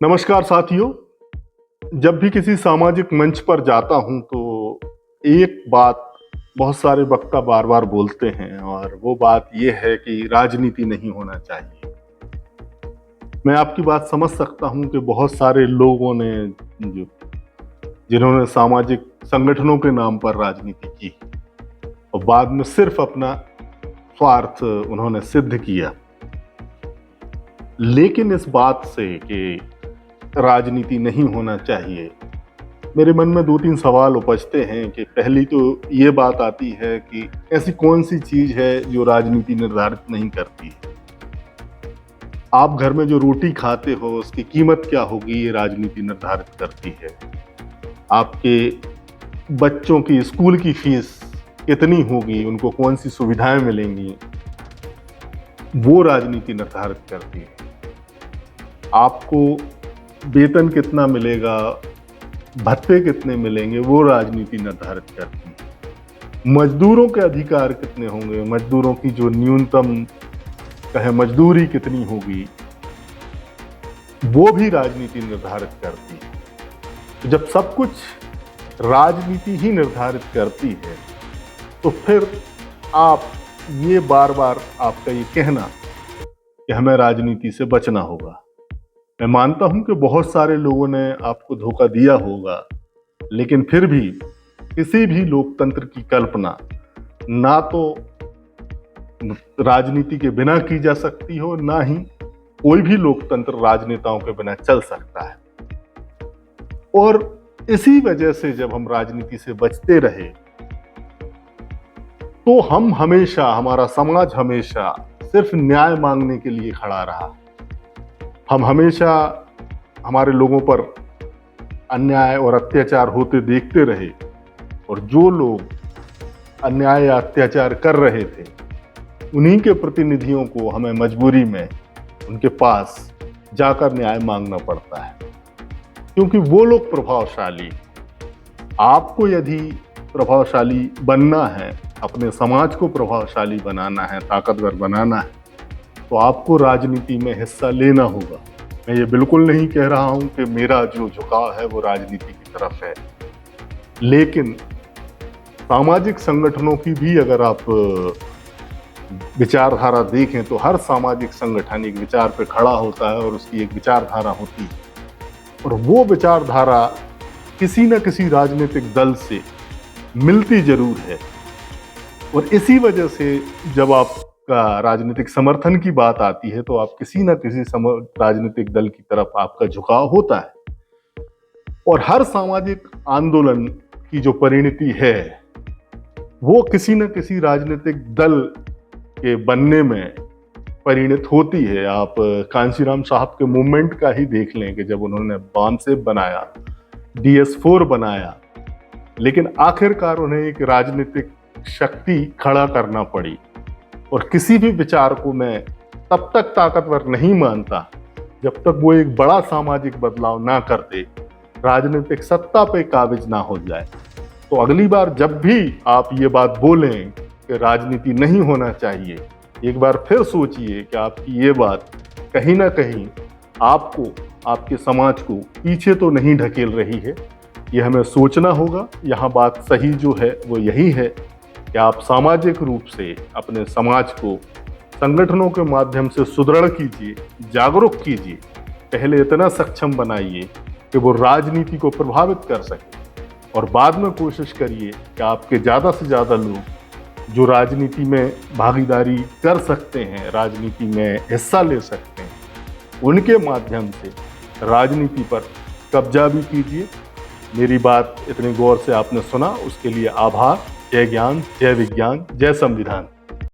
नमस्कार साथियों। जब भी किसी सामाजिक मंच पर जाता हूं तो एक बात बहुत सारे वक्ता बार बार बोलते हैं और वो बात ये है कि राजनीति नहीं होना चाहिए। मैं आपकी बात समझ सकता हूं कि बहुत सारे लोगों ने जिन्होंने सामाजिक संगठनों के नाम पर राजनीति की और बाद में सिर्फ अपना स्वार्थ उन्होंने सिद्ध किया। लेकिन इस बात से कि राजनीति नहीं होना चाहिए, मेरे मन में 2-3 सवाल उपजते हैं कि पहली तो ये बात आती है कि ऐसी कौन सी चीज है जो राजनीति निर्धारित नहीं करती है। आप घर में जो रोटी खाते हो उसकी कीमत क्या होगी, ये राजनीति निर्धारित करती है। आपके बच्चों की स्कूल की फीस कितनी होगी, उनको कौन सी सुविधाएं मिलेंगी, वो राजनीति निर्धारित करती है। आपको वेतन कितना मिलेगा, भत्ते कितने मिलेंगे, वो राजनीति निर्धारित करती है। मजदूरों के अधिकार कितने होंगे, मजदूरों की जो न्यूनतम कहे मजदूरी कितनी होगी, वो भी राजनीति निर्धारित करती है। जब सब कुछ राजनीति ही निर्धारित करती है तो फिर आप ये बार बार आपका ये कहना कि हमें राजनीति से बचना होगा। मैं मानता हूं कि बहुत सारे लोगों ने आपको धोखा दिया होगा, लेकिन फिर भी किसी भी लोकतंत्र की कल्पना ना तो राजनीति के बिना की जा सकती हो, ना ही कोई भी लोकतंत्र राजनेताओं के बिना चल सकता है। और इसी वजह से जब हम राजनीति से बचते रहे तो हम हमेशा, हमारा समाज हमेशा सिर्फ न्याय मांगने के लिए खड़ा रहा। हम हमेशा हमारे लोगों पर अन्याय और अत्याचार होते देखते रहे और जो लोग अन्याय या अत्याचार कर रहे थे उन्हीं के प्रतिनिधियों को हमें मजबूरी में उनके पास जाकर न्याय मांगना पड़ता है, क्योंकि वो लोग प्रभावशाली। आपको यदि प्रभावशाली बनना है, अपने समाज को प्रभावशाली बनाना है, ताकतवर बनाना है, तो आपको राजनीति में हिस्सा लेना होगा। मैं ये बिल्कुल नहीं कह रहा हूं कि मेरा जो झुकाव है वो राजनीति की तरफ है, लेकिन सामाजिक संगठनों की भी अगर आप विचारधारा देखें तो हर सामाजिक संगठन एक विचार पे खड़ा होता है और उसकी एक विचारधारा होती है, और वो विचारधारा किसी न किसी राजनीतिक दल से मिलती जरूर है। और इसी वजह से जब आपका राजनीतिक समर्थन की बात आती है तो आप किसी न किसी राजनीतिक दल की तरफ आपका झुकाव होता है। और हर सामाजिक आंदोलन की जो परिणति है वो किसी न किसी राजनीतिक दल के बनने में परिणत होती है। आप कांशीराम साहब के मूवमेंट का ही देख लें कि जब उन्होंने बानसेब बनाया, DS4 बनाया, लेकिन आखिरकार उन्हें एक राजनीतिक शक्ति खड़ा करना पड़ी। और किसी भी विचार को मैं तब तक ताकतवर नहीं मानता जब तक वो एक बड़ा सामाजिक बदलाव ना करते, राजनीतिक सत्ता पे काबिज ना हो जाए। तो अगली बार जब भी आप ये बात बोलें कि राजनीति नहीं होना चाहिए, एक बार फिर सोचिए कि आपकी ये बात कहीं ना कहीं आपको, आपके समाज को पीछे तो नहीं ढकेल रही है। ये हमें सोचना होगा। यहाँ बात सही जो है वो यही है कि आप सामाजिक रूप से अपने समाज को संगठनों के माध्यम से सुदृढ़ कीजिए, जागरूक कीजिए, पहले इतना सक्षम बनाइए कि वो राजनीति को प्रभावित कर सके, और बाद में कोशिश करिए कि आपके ज़्यादा से ज़्यादा लोग जो राजनीति में भागीदारी कर सकते हैं, राजनीति में हिस्सा ले सकते हैं, उनके माध्यम से राजनीति पर कब्जा भी कीजिए। मेरी बात इतने गौर से आपने सुना, उसके लिए आभार। जय ज्ञान, जय विज्ञान, जय संविधान।